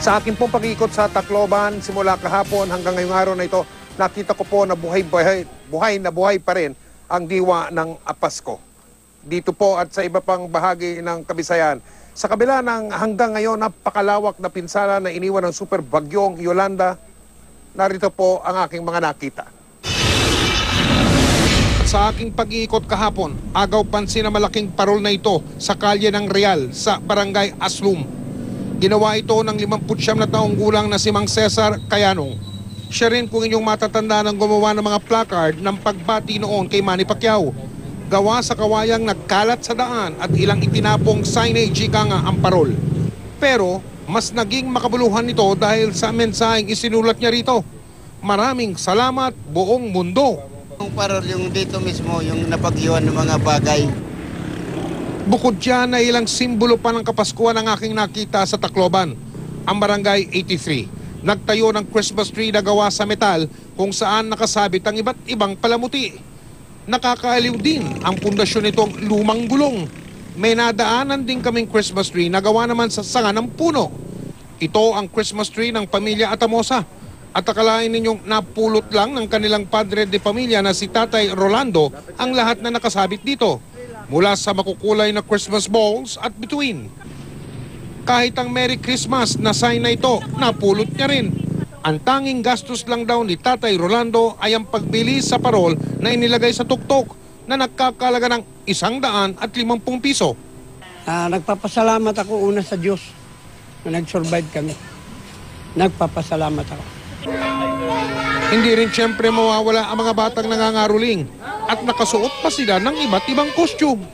Sa akin pong pag-iikot sa Tacloban, simula kahapon hanggang ngayong araw na ito, nakita ko po na buhay pa rin ang diwa ng Pasko. Dito po at sa iba pang bahagi ng Kabisayan. Sa kabila ng hanggang ngayon napakalawak na pinsala na iniwan ng super bagyong Yolanda, narito po ang aking mga nakita. Sa aking pag-iikot kahapon, agaw pansin na malaking parol na ito sa kalye ng Real sa Barangay Aslum. Ginawa ito ng 59 na taong gulang na si Mang Cesar Cayanong. Siya rin kung inyong matatanda ng gumawa ng mga placard ng pagbati noon kay Manny Pacquiao. Gawa sa kawayang nagkalat sa daan at ilang itinapong signage ika nga ang parol. Pero mas naging makabuluhan nito dahil sa mensaheng isinulat niya rito. Maraming salamat buong mundo. Yung parol yung dito mismo, yung napagyuan ng mga bagay. Bukod dyan na ilang simbolo pa ng Kapaskuhan ang aking nakita sa Tacloban, ang Barangay 83. Nagtayo ng Christmas tree na gawa sa metal kung saan nakasabit ang iba't ibang palamuti. Nakakaaliw din ang pundasyon nitong lumang gulong. May nadaanan din kaming Christmas tree na gawa naman sa sanga ng puno. Ito ang Christmas tree ng pamilya Atamosa. At akalain ninyong napulot lang ng kanilang padre de pamilya na si Tatay Rolando ang lahat na nakasabit dito. Mula sa makukulay na Christmas balls at bituin. Kahit ang Merry Christmas na sign na ito, napulot niya rin. Ang tanging gastos lang daw ni Tatay Rolando ay ang pagbili sa parol na inilagay sa tuktok na nagkakalaga ng 150 piso. Nagpapasalamat ako una sa Diyos na nag-survive kami. Nagpapasalamat ako. Hindi rin siyempre mawawala ang mga batang nangangaruling at nakasuot pa sila ng iba't ibang costume.